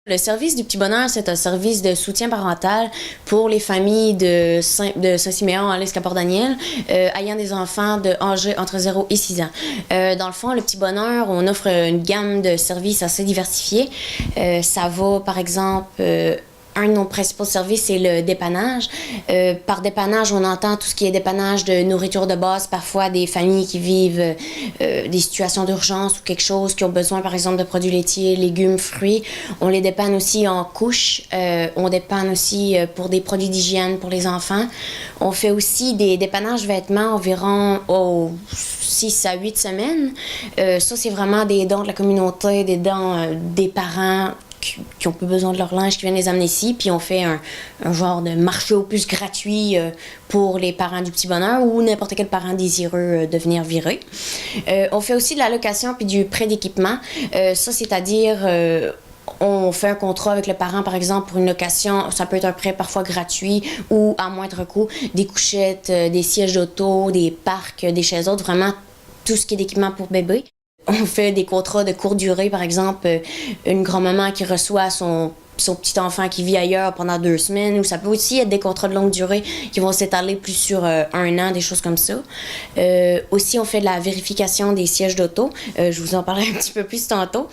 Le service du Petit Bonheur, c'est un service de soutien parental pour les familles de Saint-Siméon à l'Escapord-Daniel, ayant des enfants âgés entre 0 et 6 ans. Dans le fond, le Petit Bonheur, on offre une gamme de services assez diversifiés. Ça va, par exemple, un de nos principaux services, c'est le dépannage. Par dépannage, on entend tout ce qui est dépannage de nourriture de base, parfois des familles qui vivent des situations d'urgence ou quelque chose, qui ont besoin, par exemple, de produits laitiers, légumes, fruits. On les dépanne aussi en couches. On dépanne aussi pour des produits d'hygiène pour les enfants. On fait aussi des dépannages vêtements environ 6 à 8 semaines. Ça, c'est vraiment des dons de la communauté, des dons des parents qui ont peu besoin de leur linge, qui viennent les amener ici. Puis on fait un genre de marché aux puces gratuit pour les parents du Petit Bonheur ou n'importe quel parent désireux de venir virer. On fait aussi de la location puis du prêt d'équipement. Ça, c'est-à-dire... on fait un contrat avec le parent, par exemple, pour une location. Ça peut être un prêt parfois gratuit ou à moindre coût. Des couchettes, des sièges d'auto, des parcs, des chaises autres, vraiment tout ce qui est d'équipement pour bébé. On fait des contrats de courte durée, par exemple, une grand-maman qui reçoit son petit enfant qui vit ailleurs pendant 2 semaines, ou ça peut aussi être des contrats de longue durée qui vont s'étaler plus sur 1 an, des choses comme ça. Aussi, on fait de la vérification des sièges d'auto. Je vous en parlerai un petit peu plus tantôt.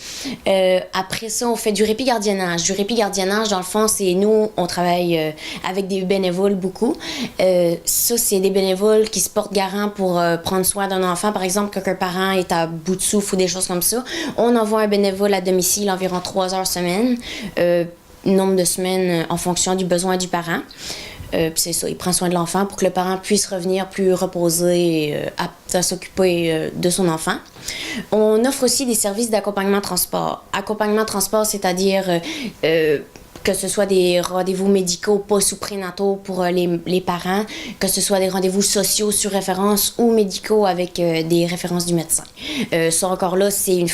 Après ça, on fait du répit-gardiennage. Du répit-gardiennage, dans le fond, c'est nous, on travaille avec des bénévoles beaucoup. Ça, c'est des bénévoles qui se portent garant pour prendre soin d'un enfant. Par exemple, quand un parent est à bout de souffle ou des choses comme ça, on envoie un bénévole à domicile environ 3 heures semaine. Nombre de semaines en fonction du besoin du parent. Puis c'est ça, il prend soin de l'enfant pour que le parent puisse revenir plus reposé et apte à s'occuper de son enfant. On offre aussi des services d'accompagnement transport. Accompagnement transport, c'est-à-dire que ce soit des rendez-vous médicaux post ou prénataux pour les parents, que ce soit des rendez-vous sociaux sur référence ou médicaux avec des références du médecin. Ça encore là, c'est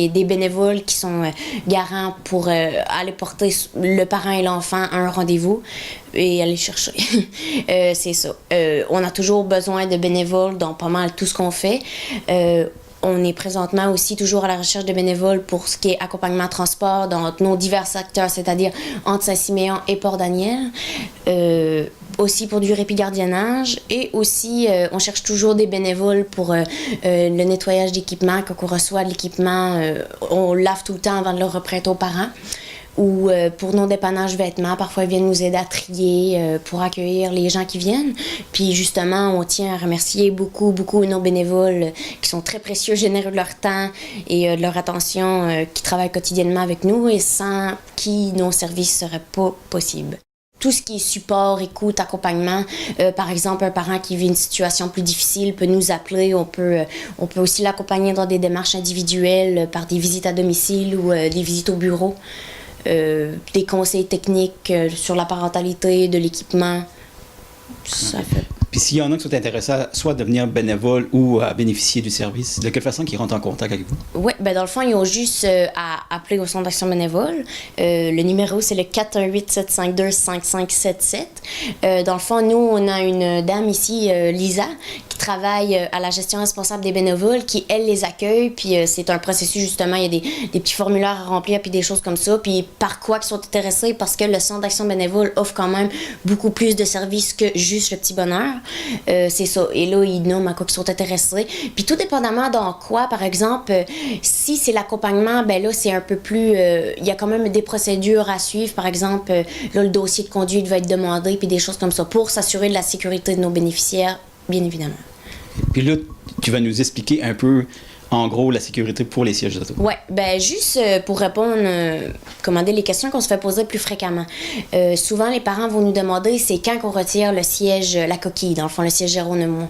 des bénévoles qui sont garants pour aller porter le parent et l'enfant à un rendez-vous et aller chercher. C'est ça. On a toujours besoin de bénévoles dans pas mal tout ce qu'on fait. On est présentement aussi toujours à la recherche de bénévoles pour ce qui est accompagnement transport dans nos divers secteurs, c'est-à-dire entre Saint-Siméon et Port-Daniel. Aussi pour du répit-gardiennage et aussi on cherche toujours des bénévoles pour le nettoyage d'équipement. Quand on reçoit de l'équipement, on lave tout le temps avant de le reprêter aux parents. Ou pour nos dépannages vêtements, parfois ils viennent nous aider à trier pour accueillir les gens qui viennent. Puis justement, on tient à remercier beaucoup nos bénévoles qui sont très précieux, généreux de leur temps et de leur attention, qui travaillent quotidiennement avec nous et sans qui nos services ne seraient pas possibles. Tout ce qui est support, écoute, accompagnement. Par exemple, un parent qui vit une situation plus difficile peut nous appeler. On peut aussi l'accompagner dans des démarches individuelles par des visites à domicile ou des visites au bureau. Des conseils techniques sur la parentalité, de l'équipement. Ça fait. Puis s'il y en a qui sont intéressés à soit devenir bénévole ou à bénéficier du service, de quelle façon ils rentrent en contact avec vous? Oui, ben dans le fond, ils ont juste à appeler au Centre d'action bénévole. Le numéro, c'est le 418-752-5577. Dans le fond, nous, on a une dame ici, Lisa, qui travaille à la gestion responsable des bénévoles, qui, elle, les accueille. Puis c'est un processus, justement, il y a des petits formulaires à remplir, puis des choses comme ça. Puis par quoi ils sont intéressés? Parce que le Centre d'action bénévole offre quand même beaucoup plus de services que juste le Petit Bonheur. C'est ça. Et là, ils nomment à quoi ils sont intéressés. Puis tout dépendamment dans quoi, par exemple, si c'est l'accompagnement, ben là, c'est un peu plus... il y a quand même des procédures à suivre. Par exemple, là, le dossier de conduite va être demandé, puis des choses comme ça, pour s'assurer de la sécurité de nos bénéficiaires, bien évidemment. Puis là, tu vas nous expliquer un peu, en gros, la sécurité pour les sièges d'auto. Oui, ben juste pour répondre, les questions qu'on se fait poser plus fréquemment. Souvent, les parents vont nous demander, c'est quand qu'on retire le siège, la coquille, dans le fond, le siège Géronimo.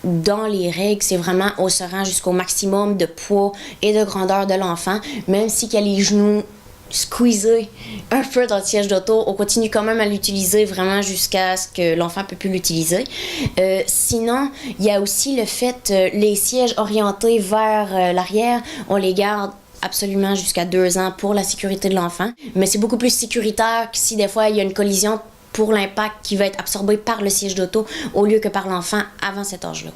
Dans les règles, c'est vraiment, on se rend jusqu'au maximum de poids et de grandeur de l'enfant, même si qu'il y a les genoux squeezer un peu dans le siège d'auto, on continue quand même à l'utiliser vraiment jusqu'à ce que l'enfant ne peut plus l'utiliser. Sinon, il y a aussi le fait, les sièges orientés vers l'arrière, on les garde absolument jusqu'à 2 ans pour la sécurité de l'enfant. Mais c'est beaucoup plus sécuritaire que si des fois il y a une collision pour l'impact qui va être absorbé par le siège d'auto au lieu que par l'enfant avant cet âge-là.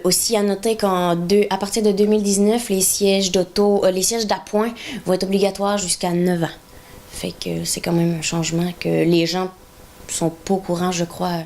Aussi à noter qu'à partir de 2019, les sièges d'appoint vont être obligatoires jusqu'à 9 ans. Fait que c'est quand même un changement que les gens sont pas au courant, je crois.